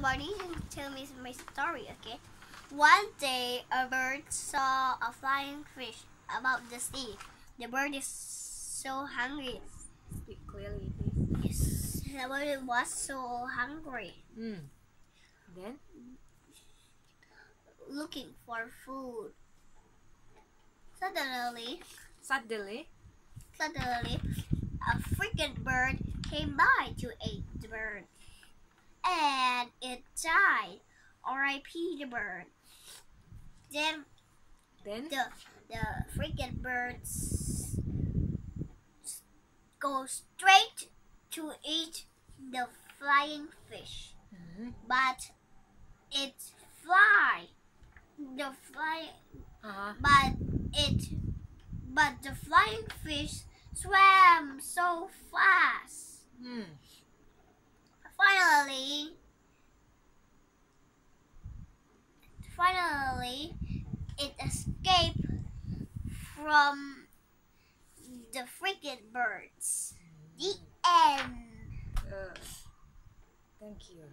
nobody tell me my story, okay? One day, a bird saw a flying fish above the sea. The bird is so hungry. Speak clearly, please. Yes, the bird was so hungry, Then? looking for food. Suddenly, Suddenly? a frigate bird came by to eat the bird, and it died. R.I.P. the bird. Then Then? the frigate birds go straight to eat the flying fish, but it fly. The fly, but the flying fish swam so fast. Finally, it escaped from the frigate birds. The end. Thank you.